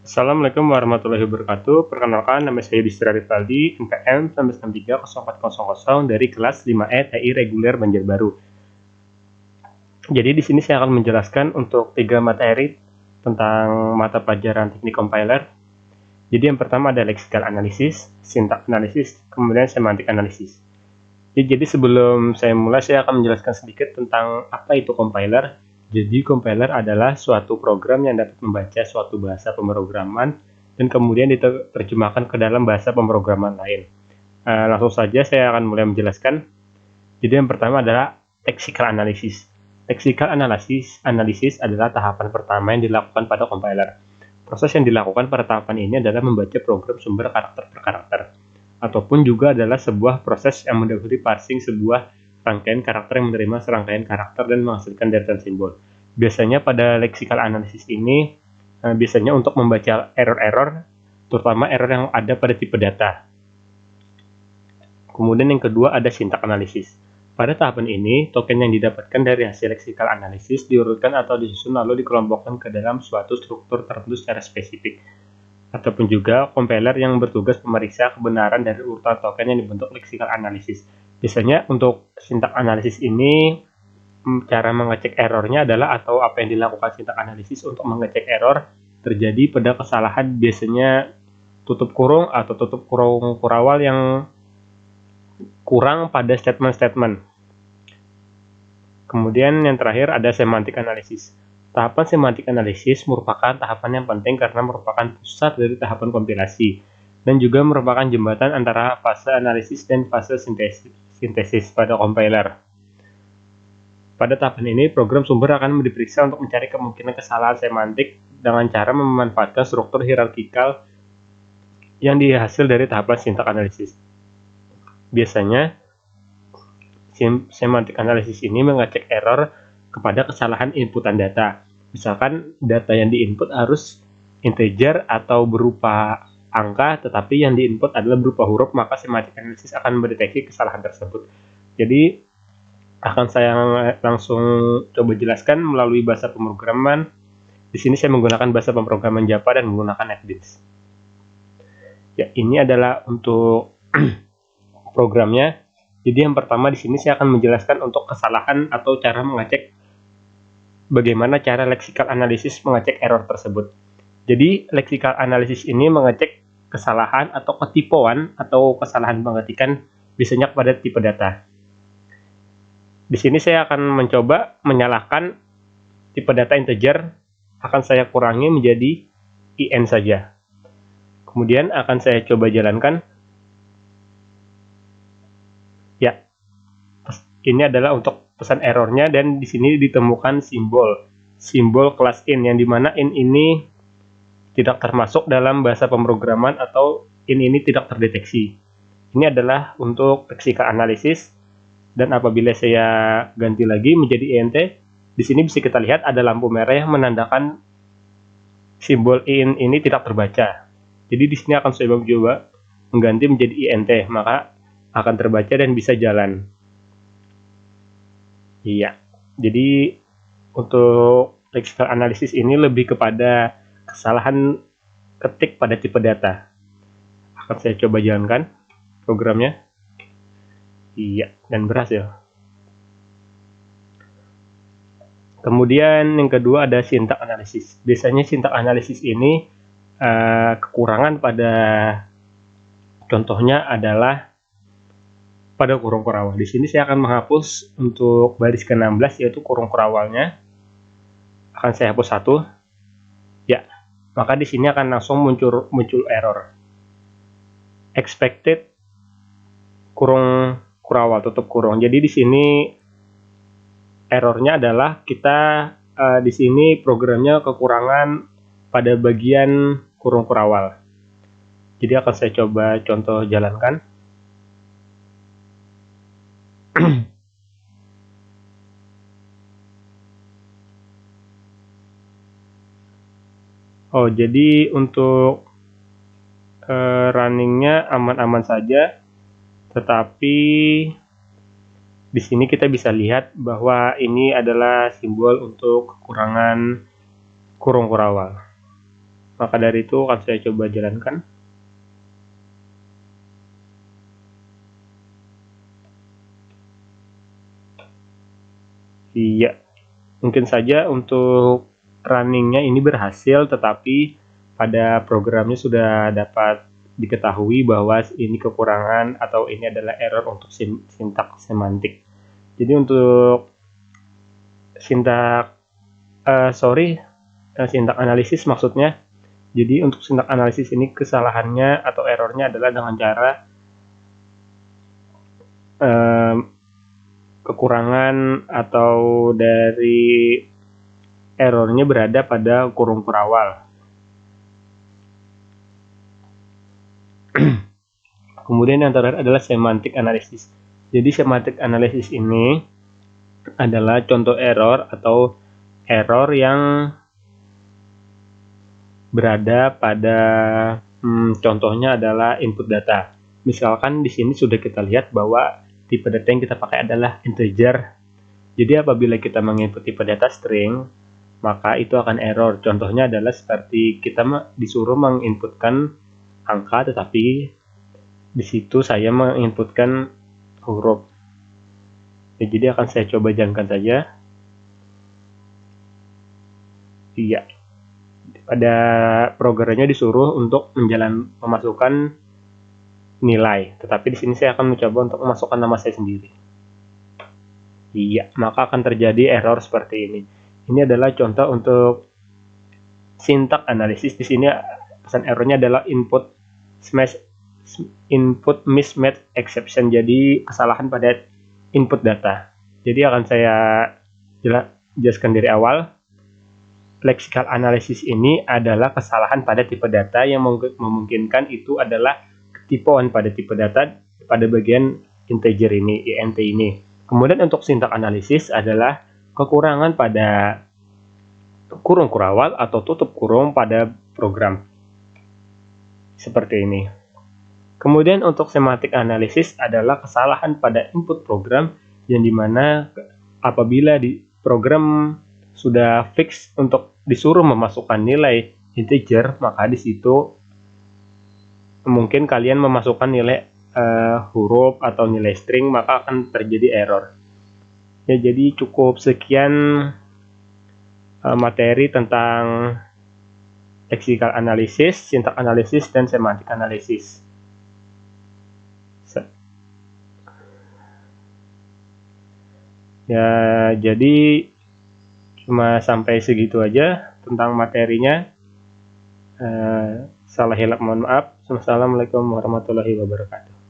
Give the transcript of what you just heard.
Assalamualaikum warahmatullahi wabarakatuh. Perkenalkan, nama saya Yudhistira Rivaldi, NPM 19630400 dari kelas 5E TI Reguler Banjarbaru. Jadi di sini saya akan menjelaskan untuk 3 materi tentang mata pelajaran teknik compiler. Jadi yang pertama ada lexical analysis, syntax analysis, kemudian semantic analysis. Jadi sebelum saya mulai, saya akan menjelaskan sedikit tentang apa itu compiler. Jadi compiler adalah suatu program yang dapat membaca suatu bahasa pemrograman dan kemudian diterjemahkan ke dalam bahasa pemrograman lain. Langsung saja saya akan mulai menjelaskan. Jadi yang pertama adalah lexical analysis. Lexical analysis adalah tahapan pertama yang dilakukan pada compiler. Proses yang dilakukan pada tahapan ini adalah membaca program sumber karakter per karakter, ataupun juga adalah sebuah proses yang mendahului parsing sebuah rangkaian karakter yang menerima serangkaian karakter dan menghasilkan deretan simbol. Biasanya pada lexical analysis ini biasanya untuk membaca error-error, terutama error yang ada pada tipe data. Kemudian yang kedua ada syntax analysis. Pada tahapan ini, token yang didapatkan dari hasil lexical analysis diurutkan atau disusun lalu dikelompokkan ke dalam suatu struktur tertentu secara spesifik. Ataupun juga compiler yang bertugas memeriksa kebenaran dari urutan token yang dibentuk lexical analysis. Biasanya untuk syntax analysis ini cara mengecek errornya adalah, atau apa yang dilakukan syntax analysis untuk mengecek error terjadi pada kesalahan biasanya tutup kurung atau tutup kurung kurawal yang kurang pada statement-statement. Kemudian yang terakhir ada semantic analysis. Tahapan semantic analysis merupakan tahapan yang penting karena merupakan pusat dari tahapan kompilasi dan juga merupakan jembatan antara fase analisis dan fase sintesis pada compiler. Pada tahapan ini, program sumber akan diperiksa untuk mencari kemungkinan kesalahan semantik dengan cara memanfaatkan struktur hierarkikal yang dihasil dari tahapan syntax analysis. Biasanya, semantic analysis ini mengecek error kepada kesalahan inputan data. Misalkan data yang diinput harus integer atau berupa angka, tetapi yang diinput adalah berupa huruf, maka semantic analysis akan mendeteksi kesalahan tersebut. Jadi akan saya langsung coba jelaskan melalui bahasa pemrograman. Di sini saya menggunakan bahasa pemrograman Java dan menggunakan NetBeans. Ya, ini adalah untuk programnya. Jadi yang pertama di sini saya akan menjelaskan untuk kesalahan atau cara mengecek bagaimana cara lexical analysis mengecek error tersebut. Jadi lexical analysis ini mengecek kesalahan atau ketipuan atau kesalahan pengetikan biasanya pada tipe data. Di sini saya akan mencoba menyalahkan tipe data integer, akan saya kurangi menjadi IN saja. Kemudian akan saya coba jalankan. Ya, ini adalah untuk pesan errornya dan di sini ditemukan simbol kelas in, yang dimana in ini tidak termasuk dalam bahasa pemrograman atau in ini tidak terdeteksi. Ini adalah untuk lexical analysis. Dan apabila saya ganti lagi menjadi INT, di sini bisa kita lihat ada lampu merah yang menandakan simbol in ini tidak terbaca. Jadi di sini akan saya coba mengganti menjadi INT, maka akan terbaca dan bisa jalan. Iya. Jadi untuk lexical analysis ini lebih kepada kesalahan ketik pada tipe data. Akan saya coba jalankan programnya. Iya, dan berhasil. Kemudian yang kedua ada syntax analysis. Biasanya syntax analysis ini kekurangan pada contohnya adalah pada kurung kurawal. Di sini saya akan menghapus untuk baris ke-16 yaitu kurung kurawalnya. Akan saya hapus satu. Ya, maka di sini akan langsung muncul error. Expected kurung kurawal tutup kurung. Jadi di sini errornya adalah kita di sini programnya kekurangan pada bagian kurung kurawal. Jadi akan saya coba contoh jalankan. Oh, jadi untuk runningnya aman-aman saja. Tetapi di sini kita bisa lihat bahwa ini adalah simbol untuk kekurangan kurung kurawal. Maka dari itu akan saya coba jalankan. Iya, mungkin saja untuk runningnya ini berhasil, tetapi pada programnya sudah dapat diketahui bahwa ini kekurangan atau ini adalah error untuk sintaks semantik. Jadi untuk sintak sintak analisis maksudnya. Jadi untuk sintak analisis ini kesalahannya atau errornya adalah dengan cara kekurangan atau dari errornya berada pada kurung kurawal. Kemudian yang terakhir adalah semantic analysis. Jadi semantic analysis ini adalah contoh error atau error yang berada pada contohnya adalah input data. Misalkan di sini sudah kita lihat bahwa tipe data yang kita pakai adalah integer. Jadi apabila kita menginput tipe data string, maka itu akan error. Contohnya adalah seperti kita disuruh menginputkan angka, tetapi di situ saya menginputkan huruf. Ya, jadi akan saya coba jalankan saja. Iya. Pada programnya disuruh untuk memasukkan nilai, tetapi di sini saya akan mencoba untuk memasukkan nama saya sendiri. Iya, maka akan terjadi error seperti ini. Ini adalah contoh untuk sintak analisis. Di sini pesan errornya adalah input mismatch exception. Jadi kesalahan pada input data. Jadi akan saya jelaskan dari awal. Lexical analysis ini adalah kesalahan pada tipe data yang memungkinkan itu adalah ketipuan pada tipe data pada bagian integer ini, int ini. Kemudian untuk sintak analisis adalah kekurangan pada kurung kurawal atau tutup kurung pada program. Seperti ini. Kemudian untuk semantic analysis adalah kesalahan pada input program yang dimana apabila di program sudah fix untuk disuruh memasukkan nilai integer, maka di situ mungkin kalian memasukkan nilai huruf atau nilai string, maka akan terjadi error. Ya, jadi cukup sekian materi tentang lexical analysis, syntax analysis, dan semantic analysis. Ya, jadi cuma sampai segitu aja tentang materinya. Salah hilap mohon maaf. Wassalamualaikum warahmatullahi wabarakatuh.